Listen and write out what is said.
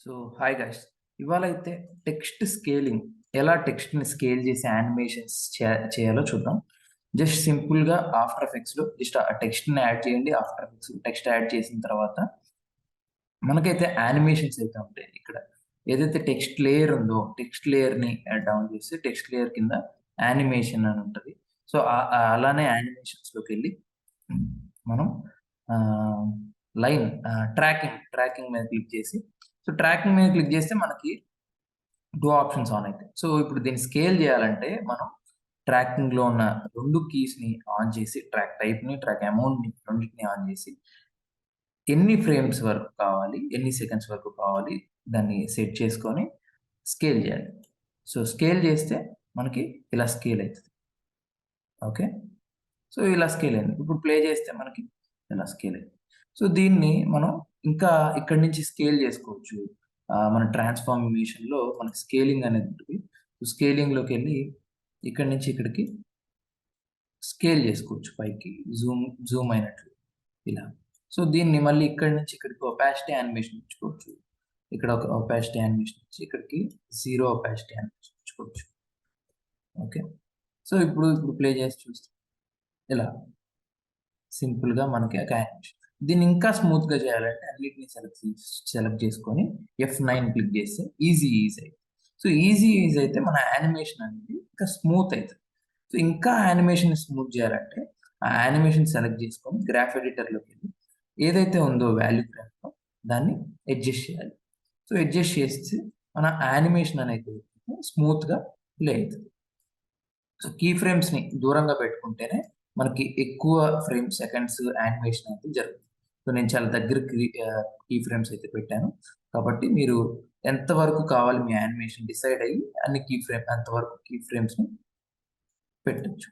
So hi guys, ఇవాళ అయితే text scaling, ఎలా టెక్స్ట్ని స్కేల్ చేసి యానిమేషన్స్ చేయాలో చూద్దాం. జస్ట్ సింపుల్గా ఆఫ్టర్ ఎఫెక్ట్స్లో జస్ట్ ఆ టెక్స్ట్ని యాడ్ చేయండి. ఆఫ్టర్ ఎఫెక్ట్స్ టెక్స్ట్ యాడ్ చేసిన తర్వాత మనకైతే యానిమేషన్స్ అయితే ఉంటాయి. ఇక్కడ ఏదైతే టెక్స్ట్ లేయర్ ఉందో టెక్స్ట్ లేయర్ని డౌన్ చేసి టెక్స్ట్ లేయర్ కింద యానిమేషన్ అని ఉంటుంది. సో అలానే యానిమేషన్స్లోకి వెళ్ళి మనం లైన్ ట్రాకింగ్ మీద క్లిక్ చేసి, సో ట్రాకింగ్ మీద క్లిక్ చేస్తే మనకి 2 ఆప్షన్స్ ఆన్ అయితాయి. సో ఇప్పుడు దీన్ని స్కేల్ చేయాలంటే మనం ట్రాకింగ్‌లో ఉన్న 2 కీస్‌ని ఆన్ చేసి, ట్రాక్ టైప్‌ని, ట్రాక్ అమౌంట్‌ని రెండిటిని ఆన్ చేసి, ఎన్ని ఫ్రేమ్స్ వరకు కావాలి, ఎన్ని సెకండ్స్ వరకు కావాలి దాన్ని సెట్ చేసుకొని స్కేల్ చేయాలి. సో స్కేల్ చేస్తే మనకి ఇలా స్కేల్ అయితది. ఓకే. సో ఇలా స్కేల్ అయింది. ఇప్పుడు ప్లే చేస్తే మనకి ఇలా స్కేల్ అయింది. సో దీన్ని మనం ఇంకా ఇక్కడి నుంచి స్కేల్ చేసుకోవచ్చు. మన ట్రాన్స్‌ఫార్మేషన్‌లో మనకి స్కేలింగ్ అనేది ఉంటుంది. సో స్కేలింగ్‌లోకెళ్ళి ఇక్కడి నుంచి ఇక్కడికి స్కేల్ చేసుకోవచ్చు పైకి. జూమ్ అయినట్లు ఇలా. సో దీన్ని మళ్ళీ ఇక్కడి నుంచి ఇక్కడికి ఒపాసిటీ యానిమేషన్ ఇచ్చుకోవచ్చు. ఇక్కడ ఒక ఒపాసిటీ యానిమేషన్ ఇచ్చి ఇక్కడికి 0 ఒపాసిటీ యానిమేషన్ ఇచ్చుకోవచ్చు. ఓకే. సో ఇప్పుడు ప్లే చేసి చూస్తే ఇలా సింపుల్‌గా మనకి ఒక యానిమేషన్. దీన్ని ఇంకా స్మూత్‌గా చేయాలంటే అన్నిటిని సెలెక్ట్ చేసుకొని F9 క్లిక్ చేస్తే ఈజీ అయితది. సో ఈజీ అయితే మన యానిమేషన్ అనేది ఇంకా స్మూత్ అయితది. సో ఇంకా యానిమేషన్ స్మూత్ చేయాలంటే ఆ యానిమేషన్ సెలెక్ట్ చేసుకొని గ్రాఫ్ ఎడిటర్‌లోకెళ్ళి ఏదైతే ఉందో వాల్యూ గ్రాఫ్‌లో దాన్ని అడ్జస్ట్ చేయాలి. సో అడ్జస్ట్ చేస్తే మన యానిమేషన్ అనేది స్మూత్‌గా ప్లే అయితది. సో కీ ఫ్రేమ్స్‌ని దూరంగా పెట్టుకుంటేనే మనకి ఎక్కువ సెకండ్స్ యానిమేషన్ అయితే జరుగుతుంది. సో నేను చాలా దగ్గరికి కీ ఫ్రేమ్స్ అయితే పెట్టాను. కాబట్టి మీరు ఎంత వరకు కావాలి మీ యానిమేషన్ డిసైడ్ అయ్యి అంతవరకు కీ ఫ్రేమ్స్‌ని పెట్టొచ్చు.